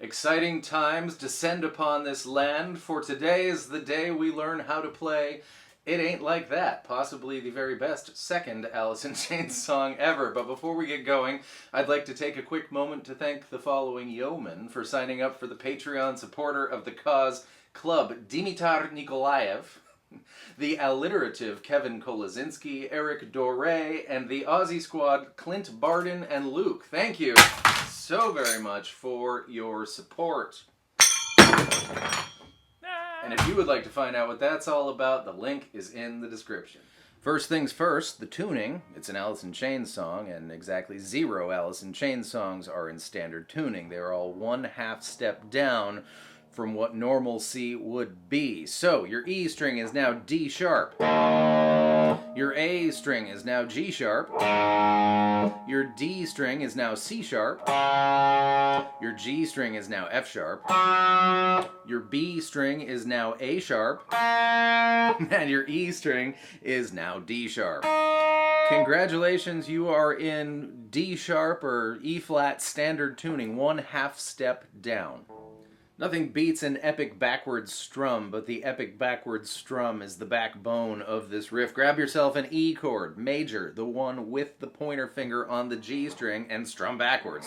Exciting times descend upon this land, for today is the day we learn how to play It Ain't Like That, possibly the very best second Alice in Chains song ever. But before we get going, I'd like to take a quick moment to thank the following yeomen for signing up for the Patreon supporter of the cause Club: Dimitar Nikolaev, the alliterative Kevin Kolazinski, Eric Doré, and the Aussie squad Clint Barden and Luke. Thank you so very much for your support. And if you would like to find out what that's all about, the link is in the description. First things first, the tuning. It's an Alice in Chains song, and exactly 0 Alice in Chains songs are in standard tuning. They're all 1/2 step down from what normal C would be. So, your E string is now D sharp. Your A string is now G sharp. Your D string is now C sharp. Your G string is now F sharp. Your B string is now A sharp. And your E string is now D sharp. Congratulations, you are in D sharp or E flat standard tuning, 1/2 step down. Nothing beats an epic backwards strum, but the epic backwards strum is the backbone of this riff. Grab yourself an E chord, major, the one with the pointer finger on the G string, and strum backwards.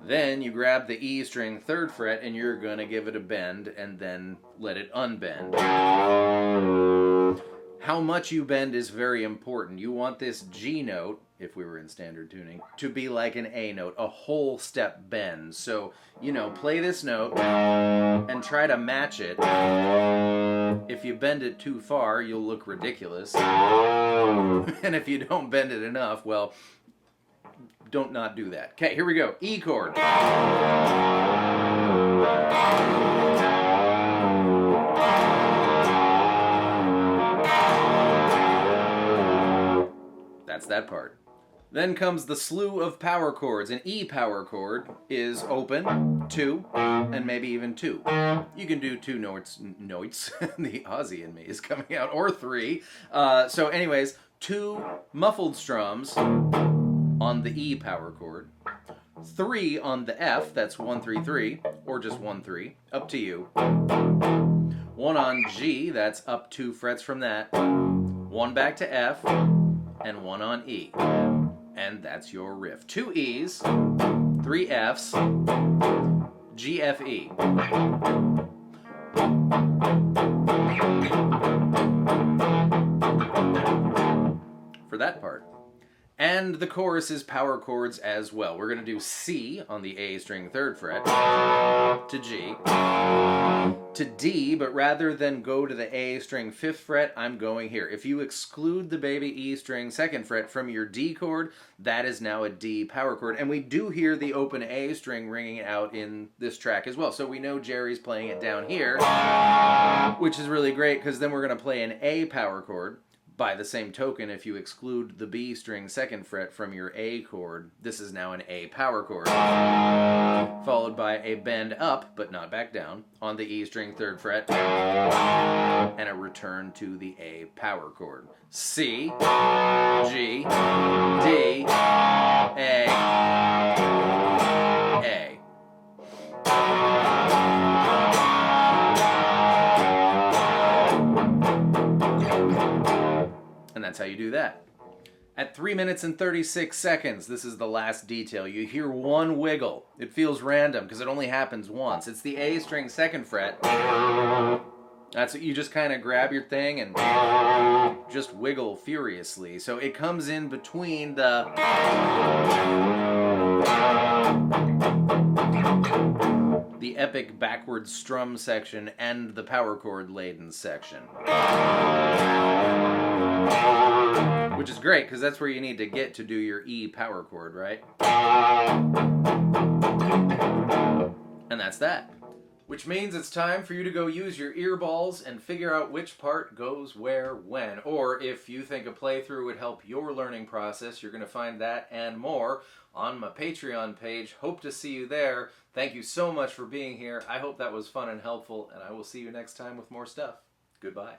Then you grab the E string 3rd fret and you're gonna give it a bend and then let it unbend. How much you bend is very important. You want this G note, if we were in standard tuning, to be like an A note, a whole step bend. So, play this note and try to match it. If you bend it too far, you'll look ridiculous. And if you don't bend it enough, well, don't not do that. Okay, here we go. E chord. That's that part. Then comes the slew of power chords. An E power chord is open, 2, and maybe even 2. You can do 2 notes. The Aussie in me is coming out, or 3. So anyways, 2 muffled strums on the E power chord, 3 on the F, that's 1, 3, 3, or just 1, 3, up to you. 1 on G, that's up 2 frets from that. 1 back to F, and 1 on E. And that's your riff. 2 E's, 3 F's, G, F, E. For that part. And the chorus is power chords as well. We're going to do C on the A string 3rd fret, to G, to D, but rather than go to the A string 5th fret, I'm going here. If you exclude the baby E string 2nd fret from your D chord, that is now a D power chord. And we do hear the open A string ringing out in this track as well. So we know Jerry's playing it down here, which is really great because then we're going to play an A power chord. By the same token, if you exclude the B string 2nd fret from your A chord, this is now an A power chord. Followed by a bend up, but not back down, on the E string 3rd fret, and a return to the A power chord. C, G, D, A, A. And that's how you do that. At 3 minutes and 36 seconds, this is the last detail. You hear one wiggle. It feels random because it only happens once. It's the A string 2nd fret. That's what you just kind of grab your thing and just wiggle furiously. So it comes in between the epic backwards strum section and the power chord laden section. Which is great, because that's where you need to get to do your E power chord, right? And that's that. Which means it's time for you to go use your earballs and figure out which part goes where, when. Or if you think a playthrough would help your learning process, you're going to find that and more on my Patreon page. Hope to see you there. Thank you so much for being here. I hope that was fun and helpful, and I will see you next time with more stuff. Goodbye.